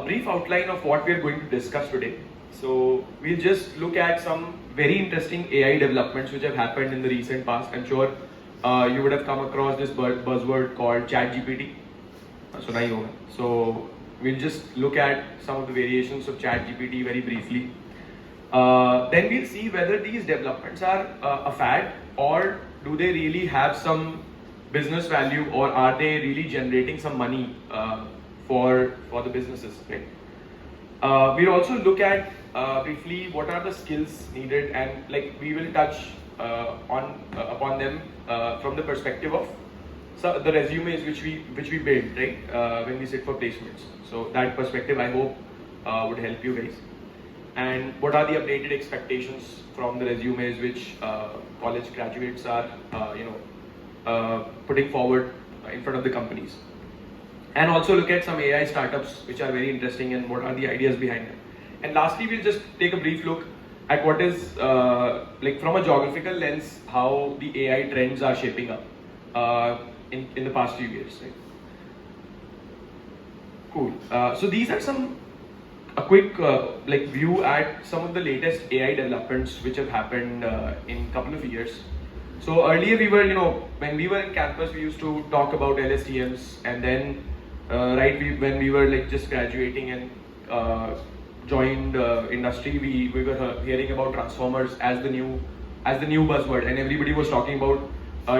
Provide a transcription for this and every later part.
brief outline of what we are going to discuss today. So we'll just look at some very interesting AI developments which have happened in the recent past. I'm sure you would have come across this buzzword called ChatGPT. So we'll just look at some of the variations of ChatGPT very briefly. Then we'll see whether these developments are a fad, or do they really have some business value, or are they really generating some money for the businesses, right? We'll also look at briefly what are the skills needed, and like we will touch upon them from the perspective of the resumes which we build, right, when we sit for placements. So that perspective, I hope, would help you guys. And what are the updated expectations from the resumes which college graduates are putting forward in front of the companies. And also look at some AI startups which are very interesting and what are the ideas behind them. And lastly, we'll just take a brief look at what is like from a geographical lens, how the AI trends are shaping up in the past few years, right? Cool. So these are a quick like view at some of the latest AI developments which have happened in a couple of years. So earlier we were, when we were in campus, we used to talk about LSTMs, and then when we were like just graduating and joined industry, we were hearing about transformers as the new buzzword, and everybody was talking about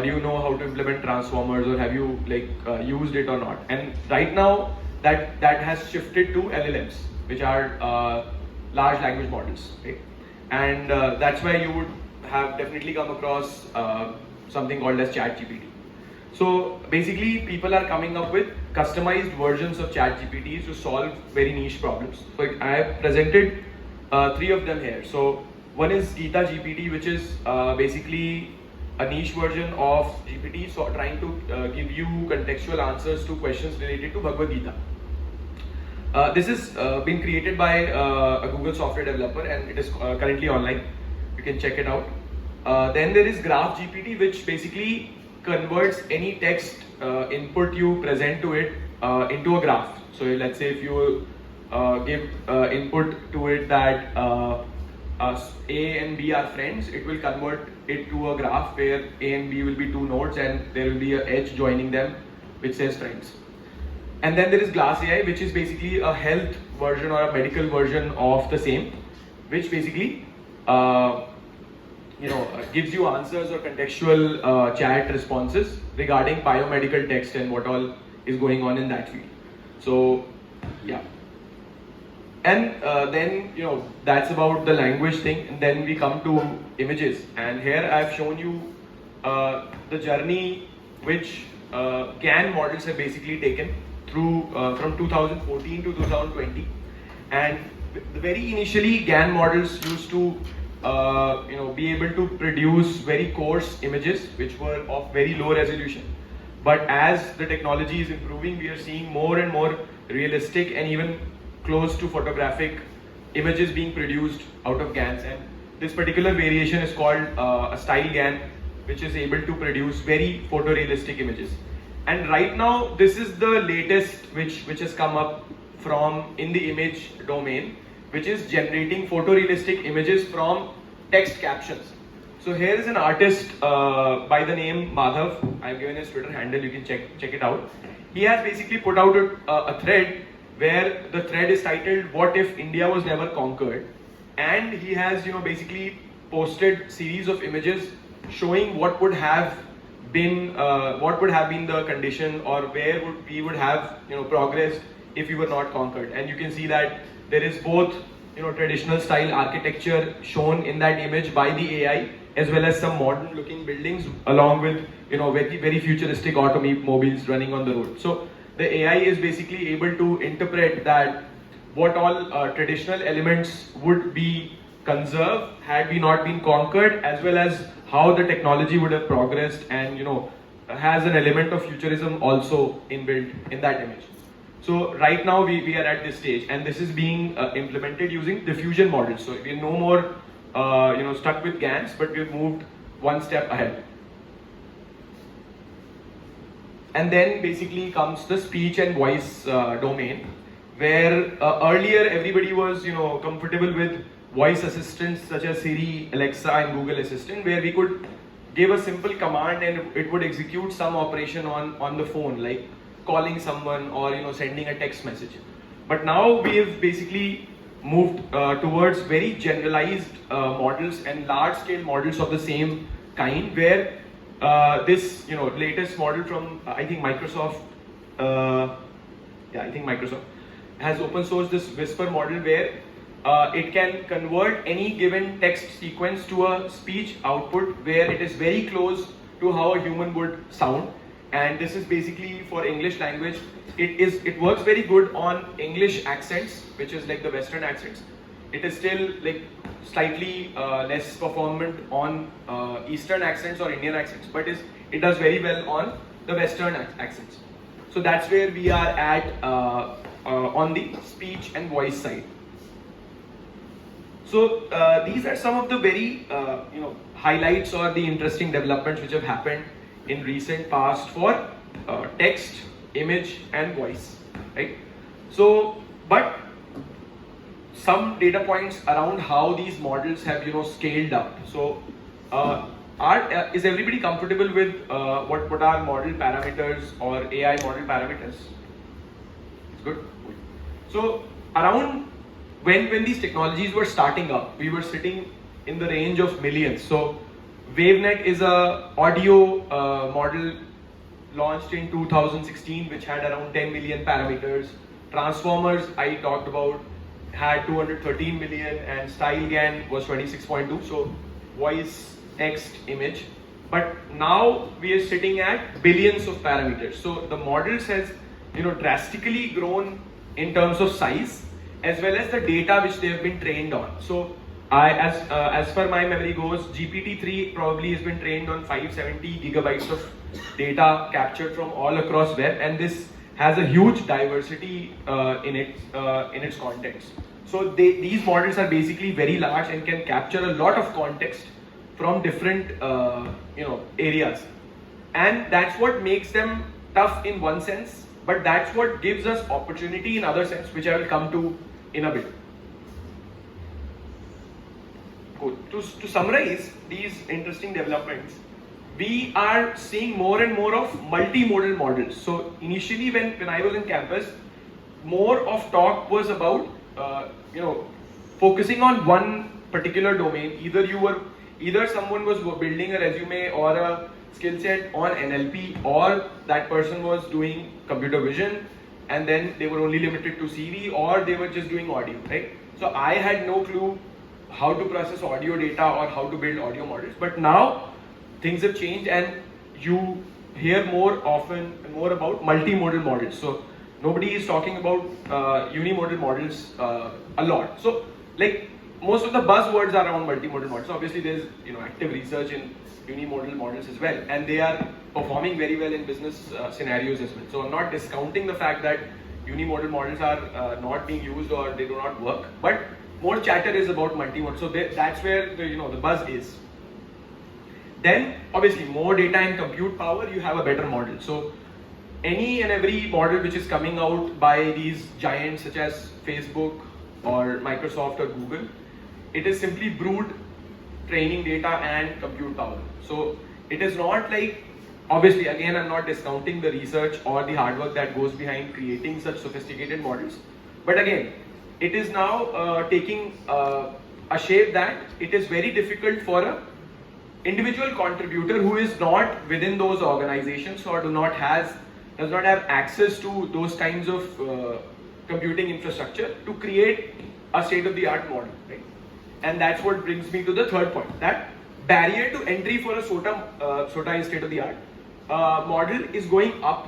do you know how to implement transformers, or have you used it or not? And right now that has shifted to LLMs, which are large language models, right? And that's why you would have definitely come across something called as ChatGPT. So basically, people are coming up with customized versions of ChatGPT to solve very niche problems. So I have presented 3 of them here. So one is Gita GPT, which is basically a niche version of GPT, so trying to give you contextual answers to questions related to Bhagavad Gita. This is been created by a Google software developer, and it is currently online. You can check it out. Then there is Graph GPT, which basically converts any text input you present to it into a graph. So let's say if you give input to it that A and B are friends, it will convert it to a graph where A and B will be 2 nodes, and there will be an edge joining them which says friends. And then there is Glass AI, which is basically a health version or a medical version of the same, which basically gives you answers or contextual chat responses regarding biomedical text and what all is going on in that field. So yeah. And then that's about the language thing, and then we come to images. And here I've shown you the journey which GAN models have basically taken through from 2014 to 2020. And very initially, GAN models used to be able to produce very coarse images which were of very low resolution. But as the technology is improving, we are seeing more and more realistic and even close to photographic images being produced out of GANs. And this particular variation is called a style GAN, which is able to produce very photorealistic images. And right now, this is the latest which has come up from in the image domain, which is generating photorealistic images from text captions. So here is an artist by the name Madhav. I've given his Twitter handle, you can check it out. He has basically put out a thread where the thread is titled "What if India was never conquered?" And he has basically posted series of images showing what would have been the condition, or where we would have progressed if we were not conquered. And you can see that there is both traditional style architecture shown in that image by the AI, as well as some modern looking buildings along with very, very futuristic automobiles running on the road. So the AI is basically able to interpret that what all traditional elements would be conserved had we not been conquered, as well as how the technology would have progressed, and has an element of futurism also inbuilt in that image. So right now we are at this stage, and this is being implemented using diffusion models. So we're no more stuck with GANs, but we've moved one step ahead. And then basically comes the speech and voice domain, where earlier everybody was comfortable with voice assistants such as Siri, Alexa, and Google Assistant, where we could give a simple command and it would execute some operation on the phone, like calling someone or sending a text message. But now we have basically moved towards very generalized models and large-scale models of the same kind, where this latest model from I think Microsoft, Microsoft has open sourced this Whisper model where it can convert any given text sequence to a speech output where it is very close to how a human would sound. And this is basically for English language. It works very good on English accents, which is like the Western accents. It is still like slightly less performant on Eastern accents or Indian accents, but it does very well on the Western accents. So that's where we are at on the speech and voice side. So these are some of the very highlights or the interesting developments which have happened in recent past for text, image, and voice, right? So, but some data points around how these models have scaled up. So, is everybody comfortable with what are model parameters or AI model parameters? It's good. So, around when these technologies were starting up, we were sitting in the range of millions. So, WaveNet is a audio model launched in 2016, which had around 10 million parameters. Transformers, I talked about, had 213 million, and StyleGAN was 26.2. So voice, text, image. But now we are sitting at billions of parameters. So the models has drastically grown in terms of size as well as the data which they have been trained on. So as per my memory goes, GPT-3 probably has been trained on 570 gigabytes of data captured from all across web, and this has a huge diversity in its context. So these models are basically very large and can capture a lot of context from different areas, and that's what makes them tough in one sense, but that's what gives us opportunity in other sense, which I will come to in a bit. Cool. To summarize these interesting developments, we are seeing more and more of multimodal models. So initially when I was in campus, more of talk was about focusing on one particular domain. Either someone was building a resume or a skill set on NLP, or that person was doing computer vision and then they were only limited to CV, or they were just doing audio, right? So I had no clue how to process audio data or how to build audio models. But now things have changed and you hear more often and more about multimodal models. So nobody is talking about unimodal models a lot. So like most of the buzzwords are around multimodal models. Obviously there's active research in unimodal models as well, and they are performing very well in business scenarios as well. So I'm not discounting the fact that unimodal models are not being used or they do not work, but more chatter is about multimodal. So that's where the buzz is. Then obviously more data and compute power, you have a better model. So any and every model which is coming out by these giants such as Facebook or Microsoft or Google, it is simply brute training data and compute power. So it is not like, obviously again I'm not discounting the research or the hard work that goes behind creating such sophisticated models, but again it is now taking a shape that it is very difficult for a individual contributor who is not within those organizations or does not have access to those kinds of computing infrastructure to create a state-of-the-art model, right? And that's what brings me to the third point, that barrier to entry for a SOTA is state-of-the-art model is going up,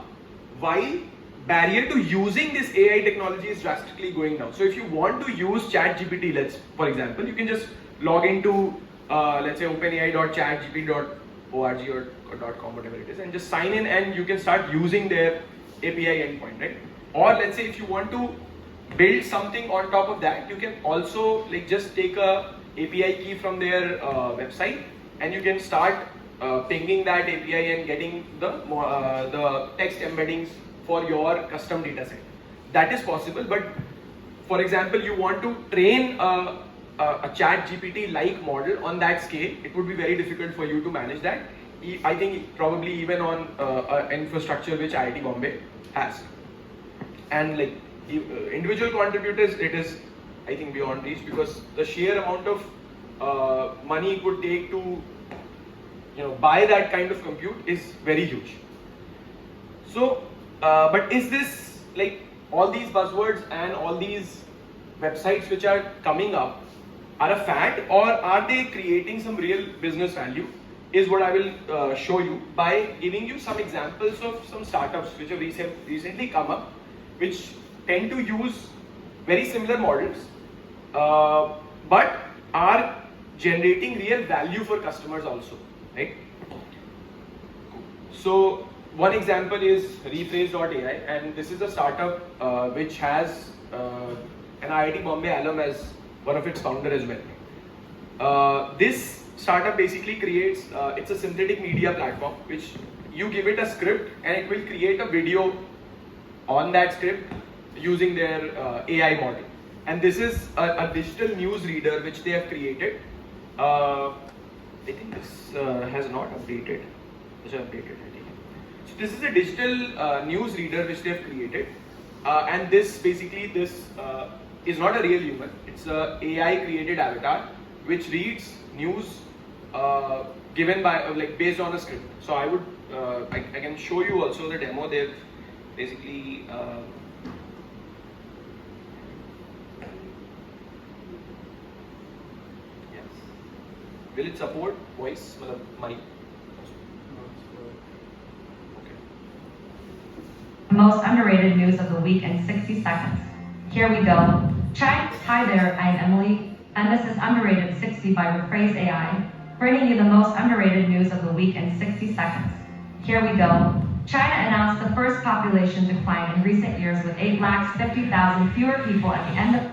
while barrier to using this AI technology is drastically going down. So if you want to use ChatGPT, for example, you can just log into let's say openai.chatgpt.org or .com, whatever it is, and just sign in and you can start using their API endpoint, right? Or let's say if you want to build something on top of that, you can also just take a API key from their website and you can start pinging that API and getting the text embeddings for your custom data set. that is possible, but for example, you want to train a chat GPT like model on that scale, it would be very difficult for you to manage that. I think probably even on infrastructure which IIT Bombay has. And like individual contributors, it is, I think, beyond reach, because the sheer amount of money it would take to buy that kind of compute is very huge. So, but is this like all these buzzwords and all these websites which are coming up are a fad, or are they creating some real business value? Is what I will show you by giving you some examples of some startups which have recently come up, which tend to use very similar models, but are generating real value for customers also, right? So one example is Rephrase.ai, and this is a startup which has an IIT Bombay alum as one of its founders as well. This startup basically creates, it's a synthetic media platform which you give it a script and it will create a video on that script using their AI model. And this is a digital news reader which they have created. I think this has not updated. Which I updated, I think. So this is a digital news reader which they have created, and this basically is not a real human. It's a AI created avatar which reads news given by based on a script. So I would I can show you also the demo. They've basically yes. Will it support voice? Mic? Most underrated news of the week in 60 seconds. Here we go. Hi there, I'm Emily, and this is Underrated 60 by Rephrase AI, bringing you the most underrated news of the week in 60 seconds. Here we go. China announced the first population decline in recent years with 850,000 fewer people at the end of...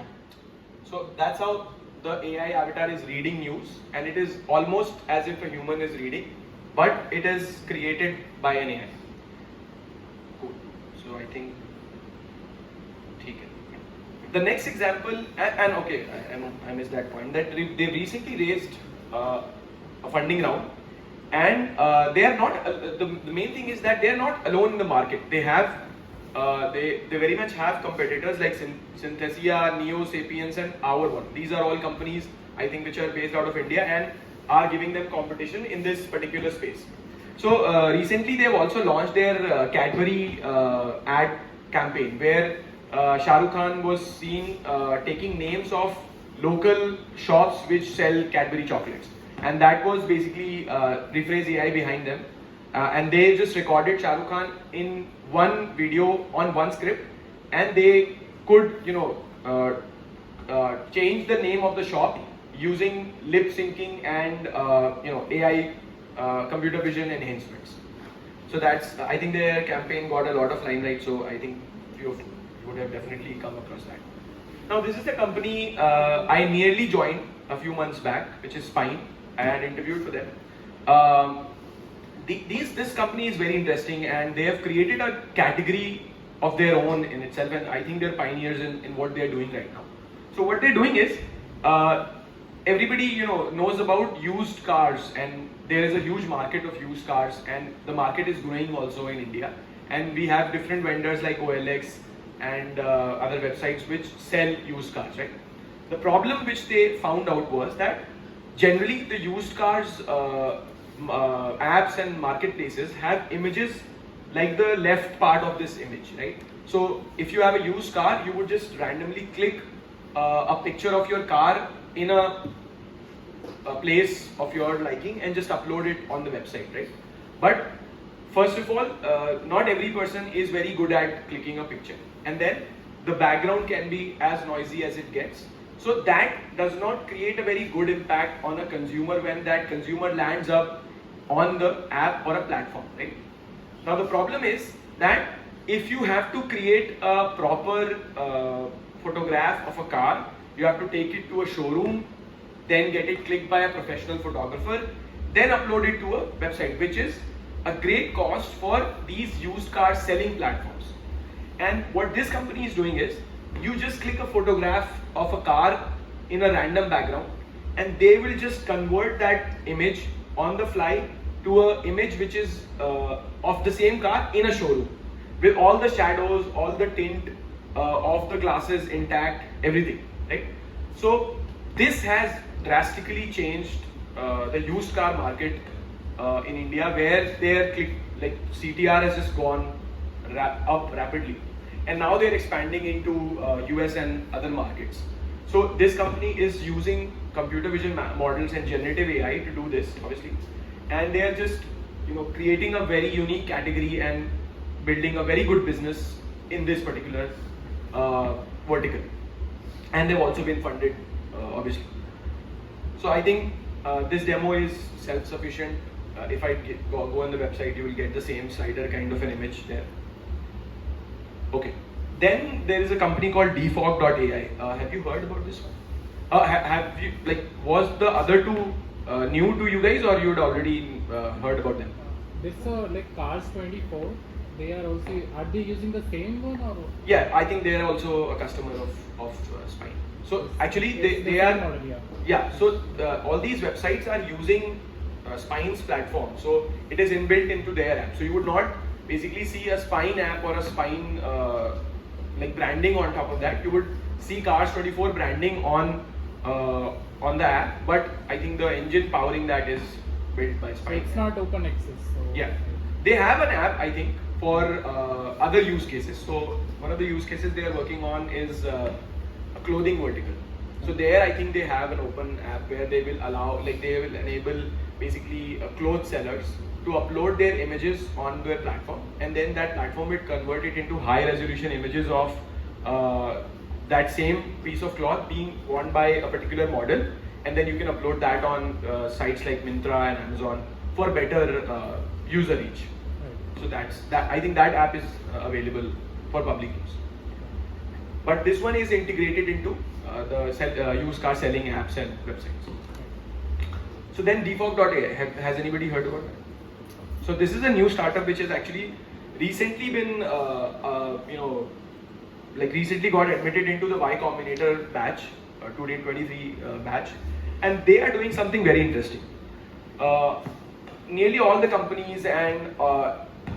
So that's how the AI avatar is reading news, and it is almost as if a human is reading, but it is created by an AI. Cool. So I think the next example, and okay, I missed that point, that they recently raised a funding round, and they are not, the main thing is that they are not alone in the market. They have, they very much have competitors like Synthesia, Neo, Sapiens, and Our One. These are all companies, I think, which are based out of India and are giving them competition in this particular space. So recently they have also launched their Cadbury ad campaign, where Shah Rukh Khan was seen taking names of local shops which sell Cadbury chocolates, and that was basically Rephrase AI behind them, and they just recorded Shah Rukh Khan in one video on one script, and they could change the name of the shop using lip syncing and AI computer vision enhancements. So that's, I think their campaign got a lot of limelight, so I think few of you would have definitely come across that. Now this is the company I nearly joined a few months back, which is Fine. I had interviewed for them. This company is very interesting, and they have created a category of their own in itself, and I think they're pioneers in what they're doing right now. So what they're doing is, everybody knows about used cars, and there is a huge market of used cars, and the market is growing also in India, and we have different vendors like OLX and other websites which sell used cars, right? The problem which they found out was that generally the used cars apps and marketplaces have images like the left part of this image, right? So if you have a used car, you would just randomly click a picture of your car in a place of your liking and just upload it on the website, right? But first of all, not every person is very good at clicking a picture, and then the background can be as noisy as it gets. So that does not create a very good impact on a consumer when that consumer lands up on the app or a platform, right? Now the problem is that if you have to create a proper photograph of a car, you have to take it to a showroom, then get it clicked by a professional photographer, then upload it to a website, which is a great cost for these used car selling platforms. And what this company is doing is, you just click a photograph of a car in a random background, and they will just convert that image on the fly to an image which is of the same car in a showroom, with all the shadows, all the tint of the glasses intact, everything, right? So this has drastically changed the used car market in India, where their CTR has just gone up rapidly, and now they're expanding into US and other markets. So this company is using computer vision models and generative AI to do this, obviously, and they are just creating a very unique category and building a very good business in this particular vertical, and they've also been funded, obviously. So I think this demo is self-sufficient. If I go on the website, you will get the same slider kind of an image there. Okay. Then there is a company called Defogai. Have you heard about this one? Have you, was the other two new to you guys, or you had already heard about them? This Cars 24. They are also, are they using the same one or? Yeah, I think they are also a customer of Spine. So actually they are model, yeah. So all these websites are using Spine's platform. So it is inbuilt into their app. So you would not basically see a Spine app or a Spine branding on top of that. You would see Cars 24 branding on the app, but I think the engine powering that is built by Spine. So it's not open access. So yeah, they have an app, I think, for other use cases. So one of the use cases they are working on is a clothing vertical. So there I think they have an open app where they will allow, they will enable basically clothes sellers to upload their images on their platform, and then that platform will convert it into high resolution images of that same piece of cloth being worn by a particular model, and then you can upload that on sites like Myntra and Amazon for better user reach. So that's that. I think that app is available for public use. But this one is integrated into the used car selling apps and websites. So then Defogai, has anybody heard about that? So this is a new startup which has actually recently been, recently got admitted into the Y Combinator batch, 2023 batch, and they are doing something very interesting. Nearly all the companies and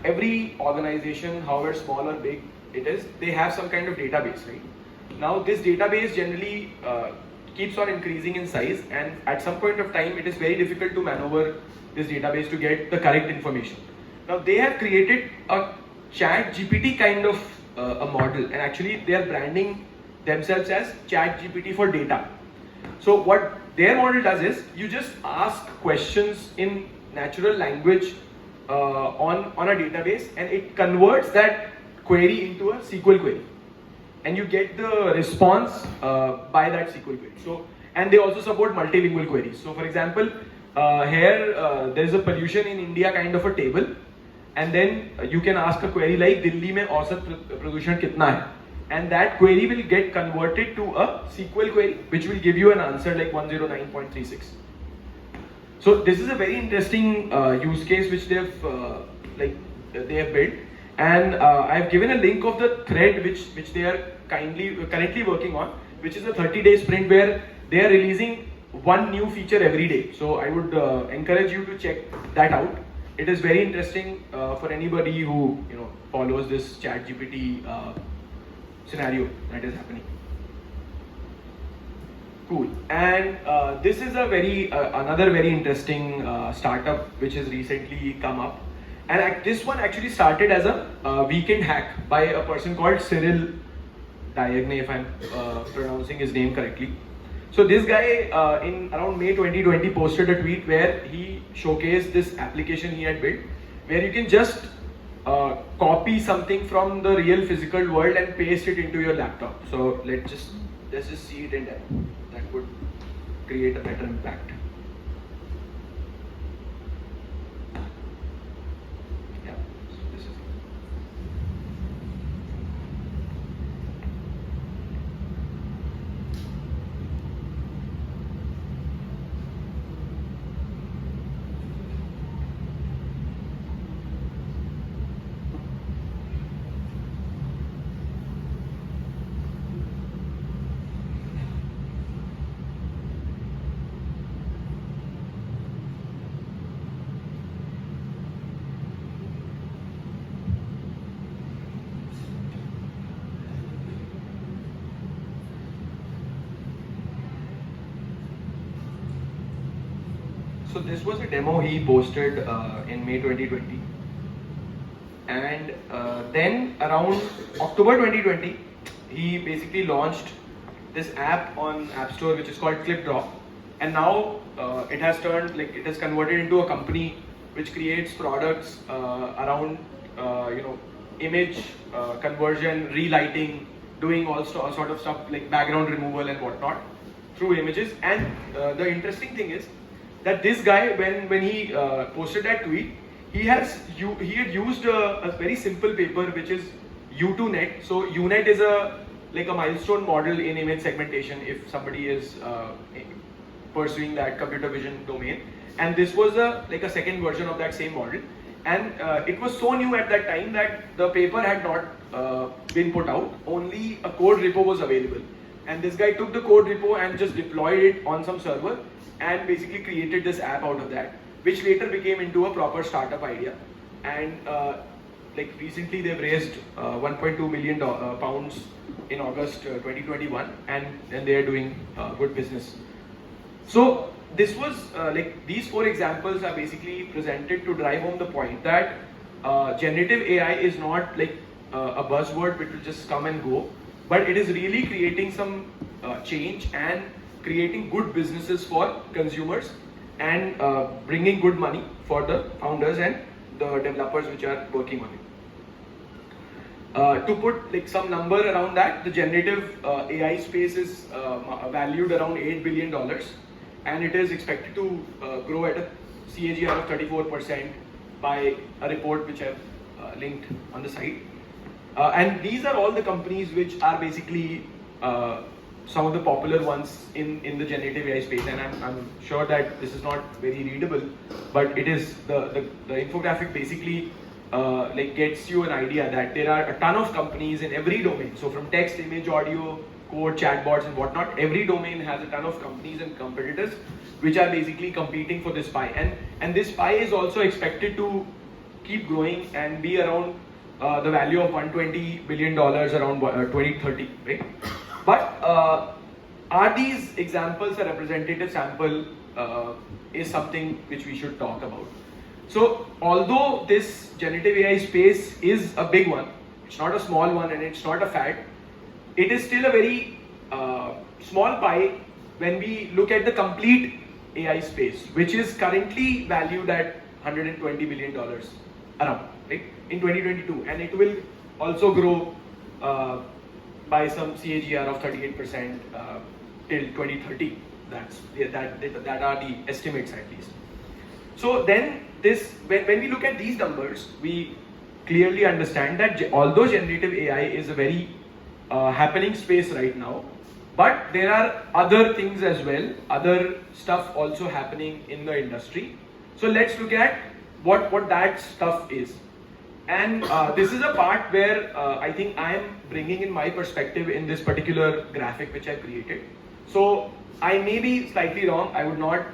every organization, however small or big it is, they have some kind of database, right? Now this database generally keeps on increasing in size, and at some point of time it is very difficult to maneuver this database to get the correct information. Now they have created a chat GPT kind of a model, and actually they are branding themselves as chat GPT for data. So what their model does is, you just ask questions in natural language on a database, and it converts that query into a SQL query, and you get the response by that SQL query. So, and they also support multilingual queries. So for example, here there is a pollution in India kind of a table, and then you can ask a query like Delhi mein औसत प्रदूषण कितना है, and that query will get converted to a SQL query which will give you an answer like 109.36. So this is a very interesting use case which they have built, and I've given a link of the thread which they are currently working on, which is a 30-day sprint where they are releasing one new feature every day. So I would encourage you to check that out. It is very interesting for anybody who follows this ChatGPT scenario that is happening. Cool. And this is a another very interesting startup which has recently come up, and this one actually started as a weekend hack by a person called Cyril, if I'm pronouncing his name correctly. So this guy in around May 2020 posted a tweet where he showcased this application he had built, where you can just copy something from the real physical world and paste it into your laptop. So let's just see it in demo. That would create a better impact. Yeah, so this is it. So this was a demo he posted in May 2020. And then around October 2020, he basically launched this app on App Store which is called ClipDrop. And now it has converted into a company which creates products around image conversion, relighting, doing all sort of stuff like background removal and whatnot through images. And the interesting thing is that this guy, when he posted that tweet, he had used a very simple paper which is U2Net. So UNet is a milestone model in image segmentation if somebody is pursuing that computer vision domain. And this was a second version of that same model. And it was so new at that time that the paper had not been put out. Only a code repo was available. And this guy took the code repo and just deployed it on some server and basically created this app out of that, which later became into a proper startup idea. And recently they've raised 1.2 million pounds in August 2021, and they are doing good business. So this was these 4 examples are basically presented to drive home the point that generative AI is not a buzzword which will just come and go, but it is really creating some change and creating good businesses for consumers and bringing good money for the founders and the developers which are working on it. To put some number around that, the generative AI space is valued around $8 billion, and it is expected to grow at a CAGR of 34% by a report which I've linked on the site. And these are all the companies which are basically some of the popular ones in the generative AI space. And I'm sure that this is not very readable, but it is the infographic basically gets you an idea that there are a ton of companies in every domain. So from text, image, audio, code, chatbots and whatnot, every domain has a ton of companies and competitors which are basically competing for this pie. And this pie is also expected to keep growing and be around the value of $120 billion around 2030, right? But are these examples a representative sample is something which we should talk about. So although this generative AI space is a big one, it's not a small one and it's not a fad, it is still a very small pie when we look at the complete AI space, which is currently valued at $120 billion around, right, in 2022, and it will also grow by some CAGR of 38% till 2030. That are the estimates at least. So then when we look at these numbers, we clearly understand that although generative AI is a very happening space right now, but there are other things as well, other stuff also happening in the industry. So let's look at what that stuff is. And this is a part where I think I am bringing in my perspective in this particular graphic which I created. So I may be slightly wrong. I would not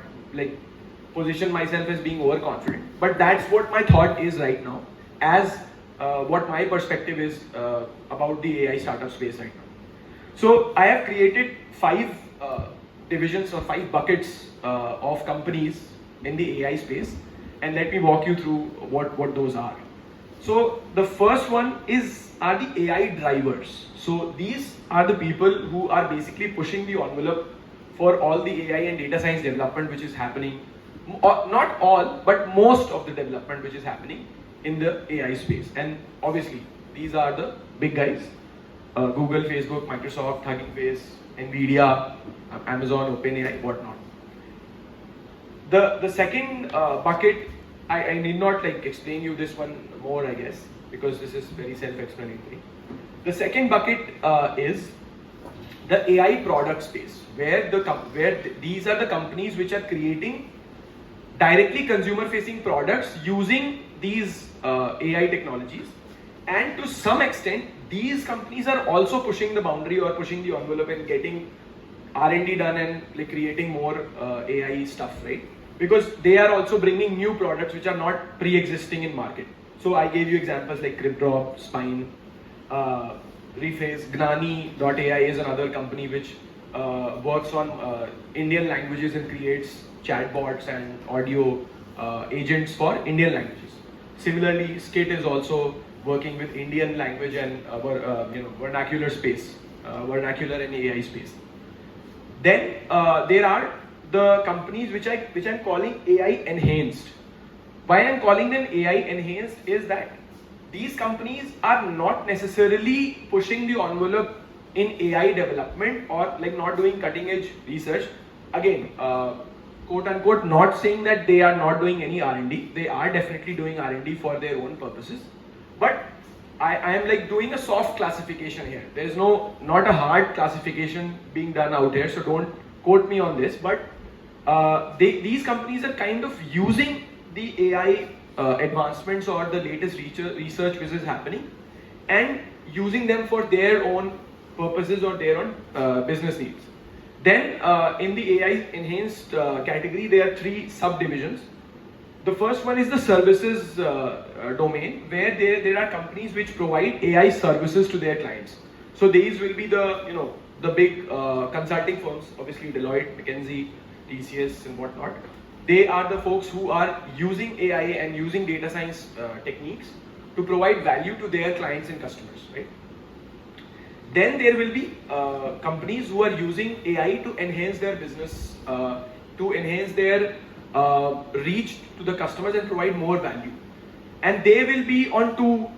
position myself as being overconfident, but that's what my thought is right now, as what my perspective is about the AI startup space right now. So I have created 5 divisions or 5 buckets of companies in the AI space, and let me walk you through what those are. So the first one are the AI drivers. So these are the people who are basically pushing the envelope for all the AI and data science development which is happening. Not all, but most of the development which is happening in the AI space. And obviously, these are the big guys. Google, Facebook, Microsoft, Hugging Face, Nvidia, Amazon, OpenAI, whatnot. The second bucket, I need not explain you this one more, I guess, because this is very self-explanatory. The second bucket is the AI product space, where these are the companies which are creating directly consumer-facing products using these AI technologies, and to some extent, these companies are also pushing the boundary or pushing the envelope and getting R&D done and creating more AI stuff, right? Because they are also bringing new products which are not pre-existing in market. So I gave you examples like CryptDrop, Spine, Rephrase, Gnani.ai is another company which works on Indian languages and creates chatbots and audio agents for Indian languages. Similarly, Skit is also working with Indian language and vernacular space, vernacular and AI space. Then there are the companies which I'm calling AI enhanced. Why I'm calling them AI enhanced is that these companies are not necessarily pushing the envelope in AI development or like not doing cutting edge research. Again, quote unquote, not saying that they are not doing any R&D. They are definitely doing R&D for their own purposes. But I am like doing a soft classification here. There is not a hard classification being done out here. So don't quote me on this. But these companies are kind of using the AI advancements or the latest research which is happening and using them for their own purposes or their own business needs. Then in the AI enhanced category, there are 3 subdivisions. The first one is the services domain, where there are companies which provide AI services to their clients. So these will be the big consulting firms, obviously Deloitte, McKinsey, TCS and whatnot. They are the folks who are using AI and using data science techniques to provide value to their clients and customers, right? Then there will be companies who are using AI to enhance their business, to enhance their reach to the customers and provide more value. And they will be on two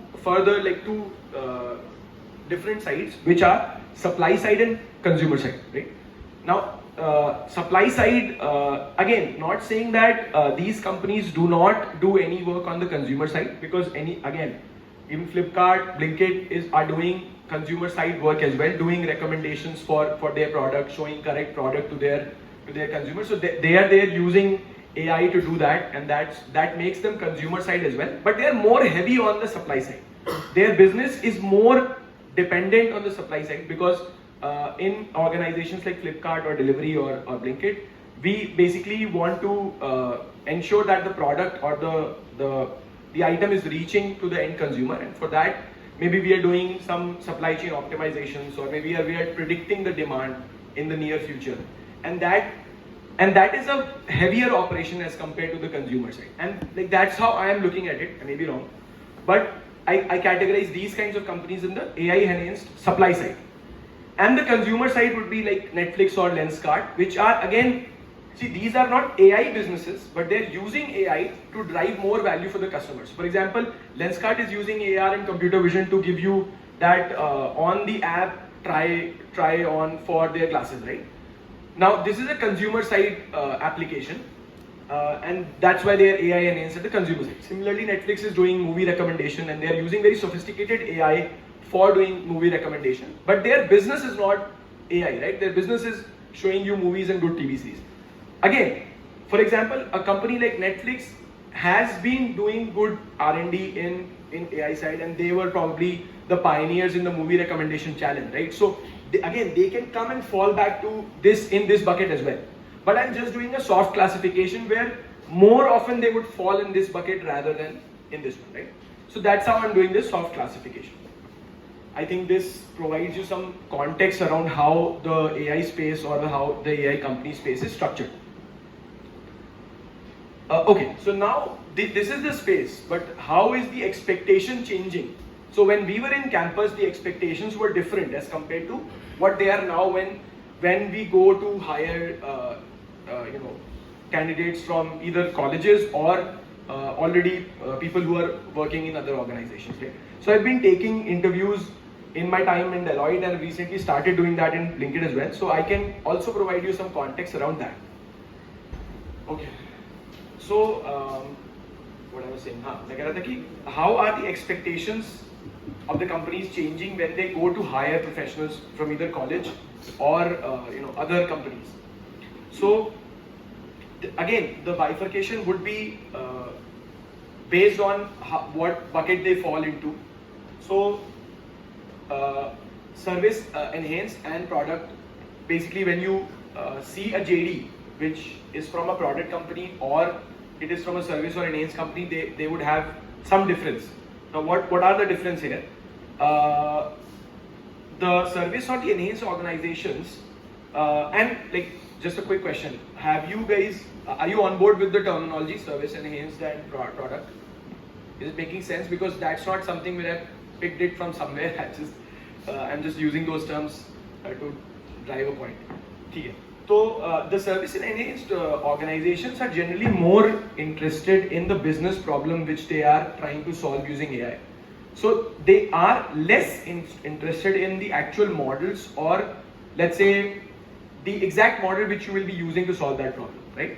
different sides, which are supply side and consumer side, right? Now, supply side, again, not saying that these companies do not do any work on the consumer side, because even Flipkart, Blinkit are doing consumer side work as well, doing recommendations for their product, showing correct product to their consumers. So they are there using AI to do that, and that makes them consumer side as well. But they are more heavy on the supply side. Their business is more dependent on the supply side, because in organizations like Flipkart or Delivery or Blinkit, we basically want to ensure that the product or the item is reaching to the end consumer, and for that maybe we are doing some supply chain optimizations, or maybe we are predicting the demand in the near future, and that is a heavier operation as compared to the consumer side. And like that's how I am looking at it. I may be wrong, but I categorize these kinds of companies in the AI enhanced supply side. And the consumer side would be like Netflix or Lenskart, which are again, see, these are not AI businesses, but they're using AI to drive more value for the customers. For example, Lenskart is using AR and computer vision to give you that on the app try on for their glasses, right? Now, this is a consumer side application, and that's why they are AI enhanced at the consumer side. Similarly, Netflix is doing movie recommendation, and they are using very sophisticated AI for doing movie recommendation. But their business is not AI, right? Their business is showing you movies and good TV series. Again, for example, a company like Netflix has been doing good R&D in AI side, and they were probably the pioneers in the movie recommendation challenge, right? So they can come and fall back to this in this bucket as well. But I'm just doing a soft classification where more often they would fall in this bucket rather than in this one, right? So that's how I'm doing this soft classification. I think this provides you some context around how the AI space or how the AI company space is structured. Okay, so now this is the space, but how is the expectation changing? So when we were in campus, the expectations were different as compared to what they are now when we go to hire candidates from either colleges or already people who are working in other organizations. Right? So I've been taking interviews in my time in Deloitte, and recently started doing that in Blinkit as well. So I can also provide you some context around that. Okay. So what I was saying, how are the expectations of the companies changing when they go to hire professionals from either college or other companies? So again, the bifurcation would be based on what bucket they fall into. So service enhanced and product, basically when you see a JD which is from a product company or it is from a service or enhanced company, they would have some difference. Now what are the difference here? The service or the enhanced organizations, And like, just a quick question: have you guys, are you on board with the terminology service enhanced and product? Is it making sense? Because that's not something where I picked it from somewhere. I'm just using those terms to drive a point. Okay. So the service enhanced organizations are generally more interested in the business problem which they are trying to solve using AI. So they are less interested in the actual models, or let's say the exact model which you will be using to solve that problem, right?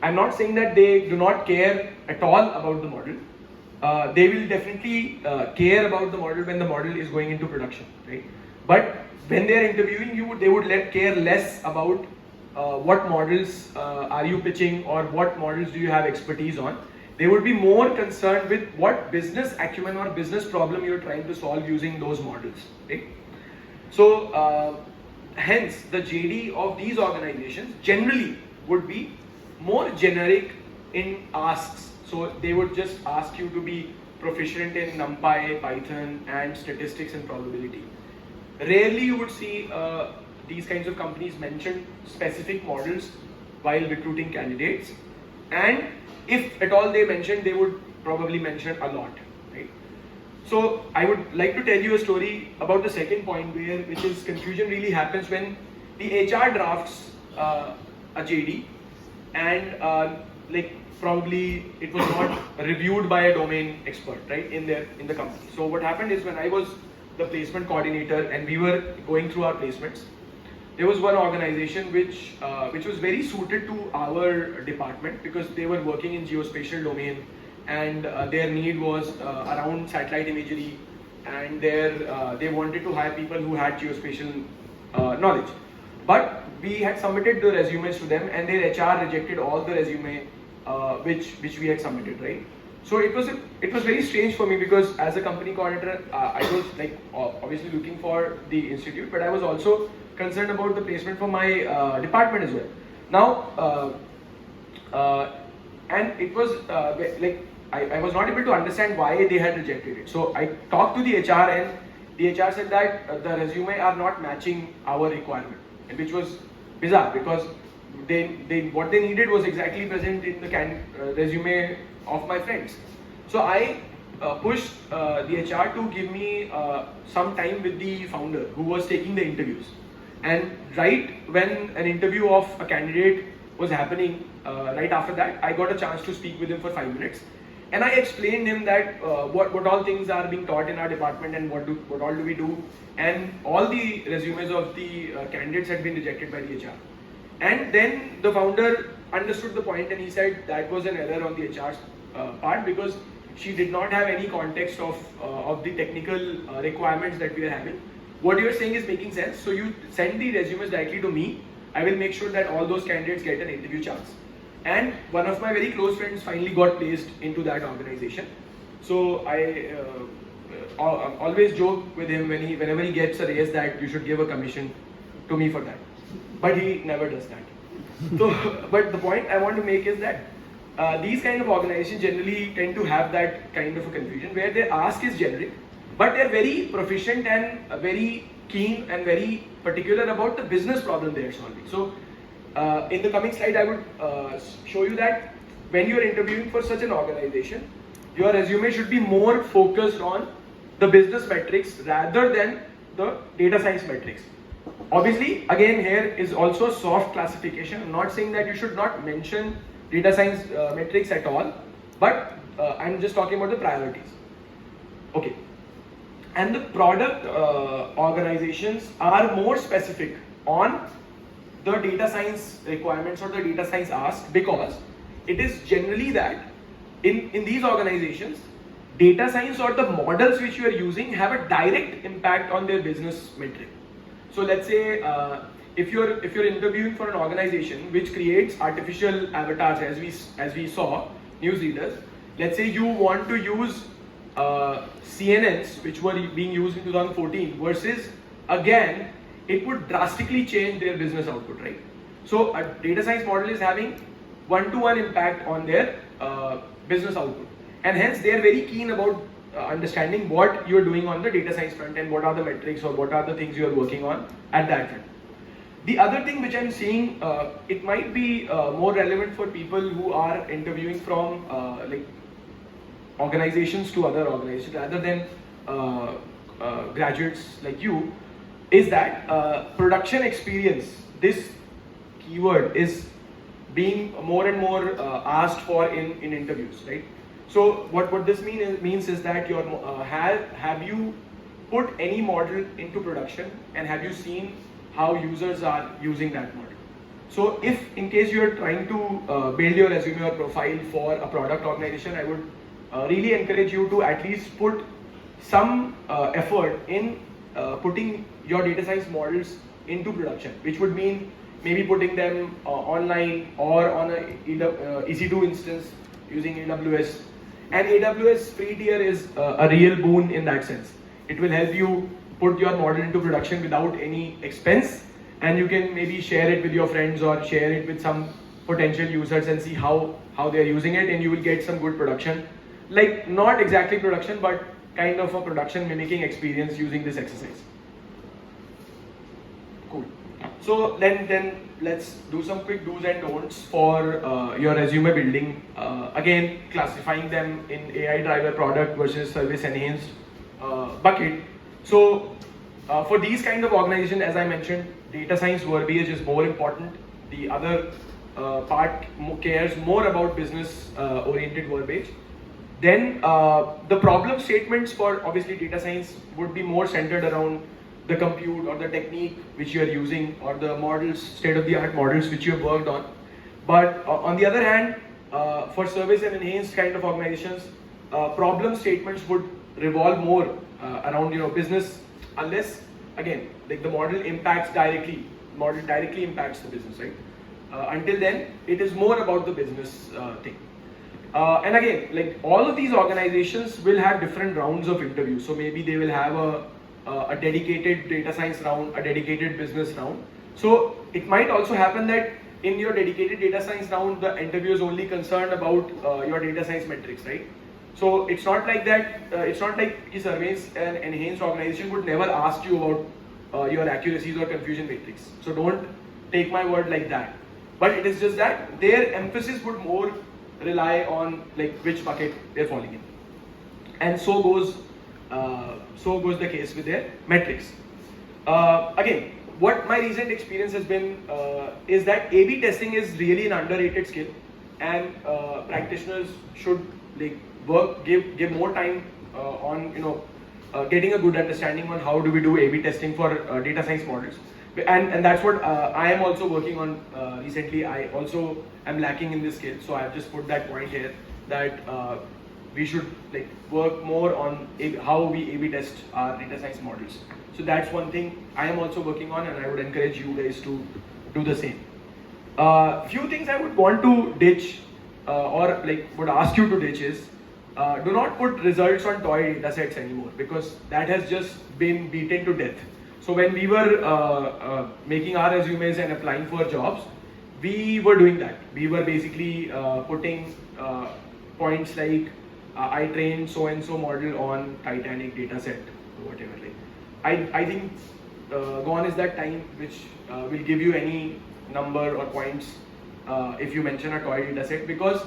I'm not saying that they do not care at all about the model. They will definitely care about the model when the model is going into production, right? But when they are interviewing you, they would care less about what models are you pitching, or what models do you have expertise on. They would be more concerned with what business acumen or business problem you're trying to solve using those models, right? So hence the JD of these organizations generally would be more generic in asks. So they would just ask you to be proficient in NumPy, Python, and statistics and probability. Rarely you would see these kinds of companies mention specific models while recruiting candidates, and if at all they mention, they would probably mention a lot, right? So I would like to tell you a story about the second point, which is confusion really happens when the HR drafts a JD, and like probably it was not reviewed by a domain expert, right, in the company. So what happened is, when I was the placement coordinator and we were going through our placements, there was one organization which was very suited to our department, because they were working in geospatial domain, and their need was around satellite imagery, and they wanted to hire people who had geospatial knowledge. But we had submitted the resumes to them, and their HR rejected all the resume which we had submitted, right? So it was very strange for me, because as a company coordinator, I was like obviously looking for the institute, but I was also concerned about the placement for my department as well. Now, and it was like I was not able to understand why they had rejected it. So I talked to the HR, and the HR said that the resume are not matching our requirement, which was bizarre, because what they needed was exactly present in the resume of my friends. So I pushed the HR to give me some time with the founder who was taking the interviews. And right when an interview of a candidate was happening, right after that, I got a chance to speak with him for 5 minutes. And I explained him that what all things are being taught in our department, and what all do we do. And all the resumes of the candidates had been rejected by the HR. And then the founder understood the point, and he said that was an error on the HR's part, because she did not have any context of the technical requirements that we are having. What you are saying is making sense, so you send the resumes directly to me. I will make sure that all those candidates get an interview chance. And one of my very close friends finally got placed into that organization. So I always joke with him whenever he gets a raise that you should give a commission to me for that. But he never does that. So, but the point I want to make is that these kind of organizations generally tend to have that kind of a confusion, where their ask is generic, but they're very proficient and very keen and very particular about the business problem they are solving. So in the coming slide, I would show you that when you're interviewing for such an organization, your resume should be more focused on the business metrics rather than the data science metrics. Obviously, again, here is also soft classification. I'm not saying that you should not mention data science metrics at all, but I'm just talking about the priorities. Okay. And the product organizations are more specific on the data science requirements or the data science ask, because it is generally that in these organizations, data science or the models which you are using have a direct impact on their business metric. So let's say if you're interviewing for an organization which creates artificial avatars, as we saw, newsreaders. Let's say you want to use CNNs which were being used in 2014 versus, again, it would drastically change their business output, right? So a data science model is having one-to-one impact on their business output, and hence they are very keen about understanding what you are doing on the data science front and what are the metrics or what are the things you are working on at that front. The other thing which I'm seeing, it might be more relevant for people who are interviewing from like organizations to other organizations rather than graduates like you, is that production experience, this keyword is being more and more asked for in interviews, right? So what this means is that your have you put any model into production, and have you seen how users are using that model? So if in case you're trying to build your resume or profile for a product organization, I would really encourage you to at least put some effort in putting your data science models into production, which would mean maybe putting them online or on a EC2 instance using AWS. And AWS free tier is a real boon in that sense. It will help you put your model into production without any expense, and you can maybe share it with your friends or share it with some potential users and see how they are using it, and you will get some good production. Like not exactly production, but kind of a production mimicking experience using this exercise. Cool. So then let's do some quick do's and don'ts for your resume building. Again, classifying them in AI driver product versus service enhanced bucket. So for these kind of organizations, as I mentioned, data science verbiage is more important. The other part cares more about business oriented verbiage. Then the problem statements for obviously data science would be more centered around the compute or the technique which you are using, or the models, state-of-the-art models which you have worked on. But on the other hand, for service and enhanced kind of organizations, problem statements would revolve more around business, unless again like the model directly impacts the business, right? Until then, it is more about the business thing. And again, like all of these organizations will have different rounds of interviews. So maybe they will have a dedicated data science round, a dedicated business round. So it might also happen that in your dedicated data science round, the interview is only concerned about your data science metrics, right? So it's not like that. It's not like the surveys and enhanced organization would never ask you about your accuracies or confusion matrix. So don't take my word like that. But it is just that their emphasis would more rely on like which bucket they're falling in, and so goes the case with their metrics. Again, what my recent experience has been is that A/B testing is really an underrated skill, and practitioners should like give more time on getting a good understanding on how do we do A/B testing for data science models. And that's what I am also working on recently. I also am lacking in this skill, so I've just put that point here that we should like work more on how we A/B test our data science models. So that's one thing I am also working on, and I would encourage you guys to do the same. Few things I would want to ditch or like would ask you to ditch is do not put results on toy data sets anymore, because that has just been beaten to death. So when we were making our resumes and applying for jobs, we were doing that. We were basically putting points like I trained so and so model on Titanic data set or whatever. Like I think gone is that time which will give you any number or points if you mention a toy data set, because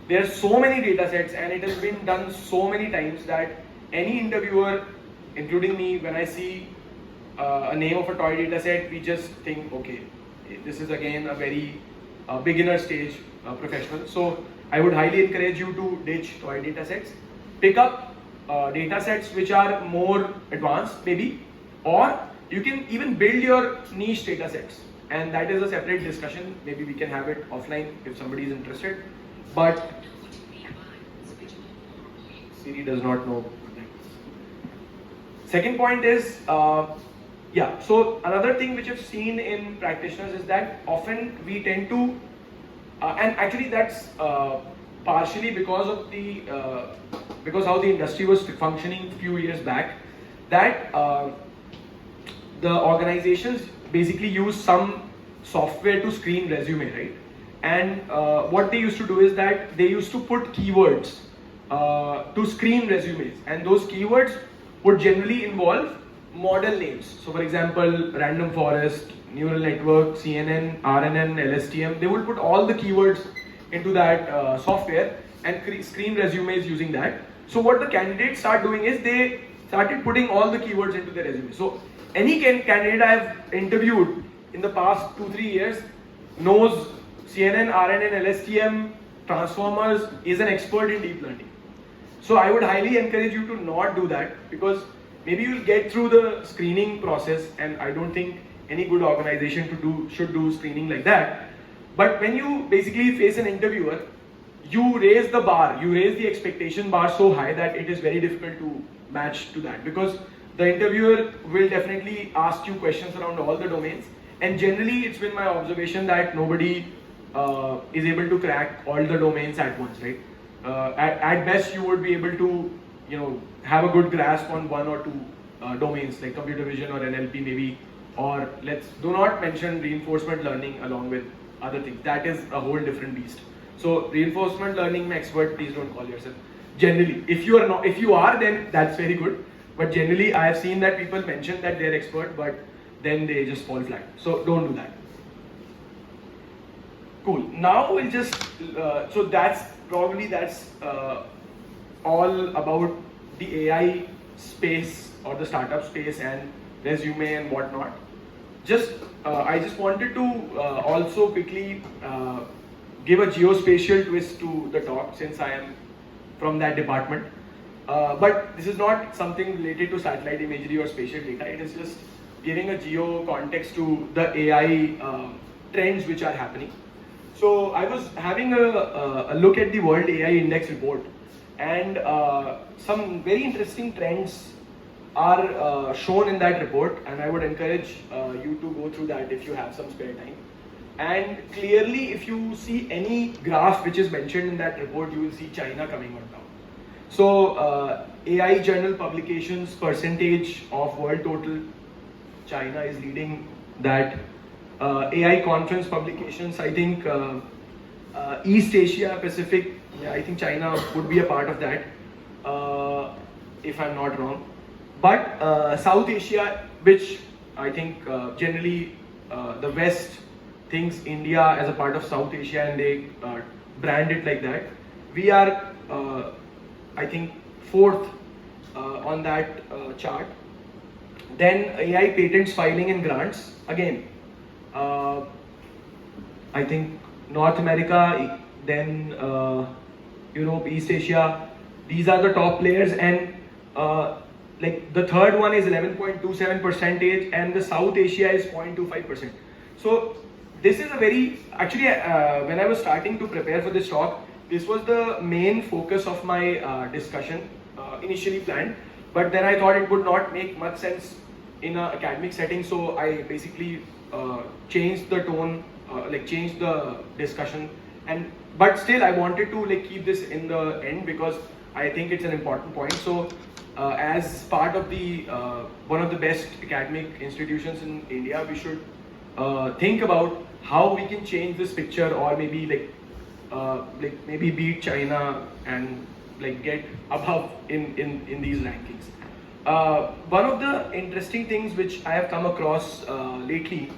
there are so many data sets and it has been done so many times that any interviewer, including me, when I see a name of a toy data set, we just think, okay, this is again a very beginner stage professional. So I would highly encourage you to ditch toy data sets. Pick up data sets which are more advanced maybe, or you can even build your niche data sets, and that is a separate discussion. Maybe we can have it offline if somebody is interested. But Siri does not know. Second point is yeah, so another thing which I've seen in practitioners is that often we tend to, and actually that's partially because of the because how the industry was functioning a few years back, that the organizations basically use some software to screen resume, right? And what they used to do is that they used to put keywords to screen resumes, and those keywords would generally involve model names. So for example, random forest, neural network, CNN, RNN, LSTM. They will put all the keywords into that software and screen resumes using that. So what the candidates start doing is they started putting all the keywords into their resume. So any candidate I have interviewed in the past 2-3 years knows CNN, RNN, LSTM, transformers, is an expert in deep learning. So I would highly encourage you to not do that, because maybe you'll get through the screening process, and I don't think any good organization should do screening like that. But when you basically face an interviewer, you raise the bar, you raise the expectation bar so high that it is very difficult to match to that, because the interviewer will definitely ask you questions around all the domains, and generally it's been my observation that nobody is able to crack all the domains at once, right? At best you would be able to, have a good grasp on one or two domains like computer vision or NLP maybe, or do not mention reinforcement learning along with other things. That is a whole different beast. So reinforcement learning expert, please don't call yourself. Generally, if you are, then that's very good. But generally, I have seen that people mention that they're expert, but then they just fall flat. So don't do that. Cool. Now we'll just so that's all about the AI space or the startup space and resume and whatnot. I just wanted to also quickly give a geospatial twist to the talk, since I am from that department. But this is not something related to satellite imagery or spatial data. It is just giving a geo context to the AI trends which are happening. So I was having a look at the World AI Index report, and some very interesting trends are shown in that report, and I would encourage you to go through that if you have some spare time. And clearly, if you see any graph which is mentioned in that report, you will see China coming on top. So AI journal publications percentage of world total, China is leading that. AI conference publications, I think East Asia Pacific, I think China would be a part of that, if I'm not wrong. But South Asia, which I think generally the West thinks India as a part of South Asia, and they brand it like that. We are, I think, 4th on that chart. Then AI patents filing and grants, again, I think North America, then Europe, East Asia, these are the top players, and like the third one is 11.27%, and the South Asia is 0.25%. So this is a very, actually when I was starting to prepare for this talk, this was the main focus of my discussion initially planned, but then I thought it would not make much sense in an academic setting, so I basically changed the tone, changed the discussion, but still I wanted to keep this in the end because I think it's an important point. So as part of the one of the best academic institutions in India, we should think about how we can change this picture, or maybe maybe beat China and get above in these rankings. One of the interesting things which I have come across lately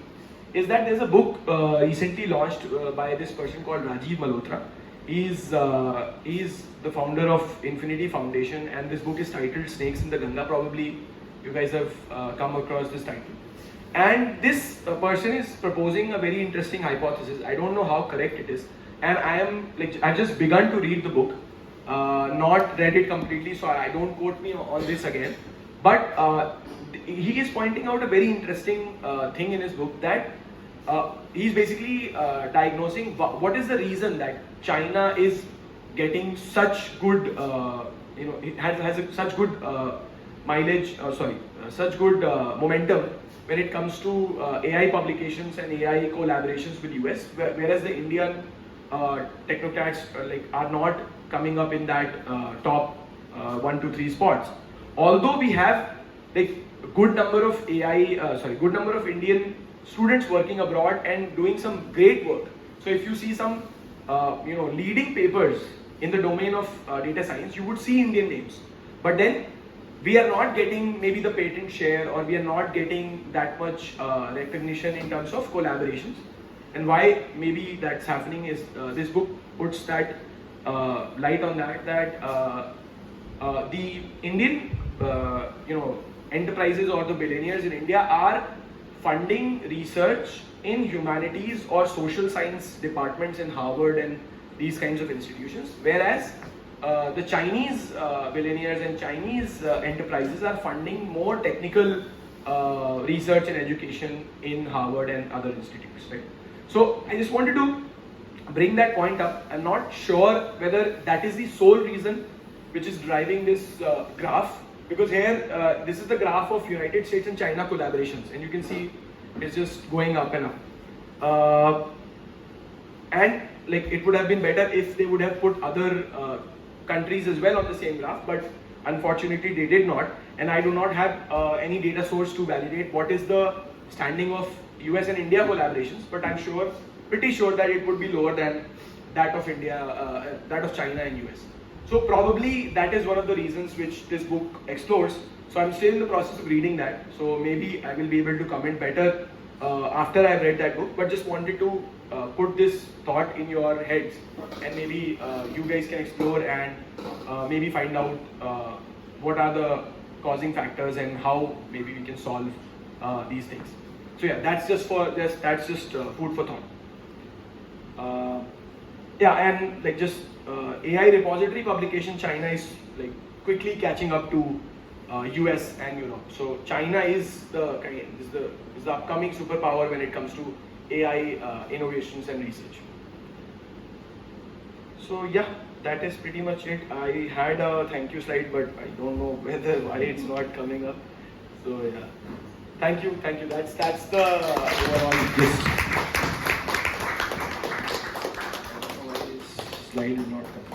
is that there's a book recently launched by this person called Rajiv Malhotra. He's the founder of Infinity Foundation, and this book is titled Snakes in the Ganga. Probably you guys have come across this title. And this person is proposing a very interesting hypothesis. I don't know how correct it is, and I've just begun to read the book, not read it completely, so I don't quote me on this again. But he is pointing out a very interesting thing in his book, that he's basically diagnosing what is the reason that China is getting such good, it has such good mileage, such good momentum when it comes to AI publications and AI collaborations with US, whereas the Indian technocrats are not coming up in that top 1 to 3 spots. Although we have good number of good number of Indian students working abroad and doing some great work. So if you see some leading papers in the domain of data science, you would see Indian names. But then we are not getting maybe the patent share, or we are not getting that much recognition in terms of collaborations. And why maybe that's happening is this book puts that light on that the Indian enterprises or the billionaires in India are funding research in humanities or social science departments in Harvard and these kinds of institutions, whereas the Chinese billionaires and Chinese enterprises are funding more technical research and education in Harvard and other institutes, right? So I just wanted to bring that point up. I'm not sure whether that is the sole reason which is driving this graph, because here this is the graph of United States and China collaborations, and you can see it's just going up and up. And like, it would have been better if they would have put other countries as well on the same graph, but unfortunately they did not, and I do not have any data source to validate what is the standing of US and India collaborations, but I'm pretty sure that it would be lower than that of India, that of China and US. So probably that is one of the reasons which this book explores. So I'm still in the process of reading that, so maybe I will be able to comment better after I've read that book, but just wanted to put this thought in your heads, and maybe you guys can explore and maybe find out what are the causing factors and how maybe we can solve these things. So yeah, that's just food for thought. Yeah, and like just AI repository publication, China is like quickly catching up to US and Europe. So China is the upcoming superpower when it comes to AI innovations and research. So yeah, that is pretty much it. I had a thank you slide, but I don't know why it's not coming up. So yeah, thank you. That's the overall gist. Slide is not coming.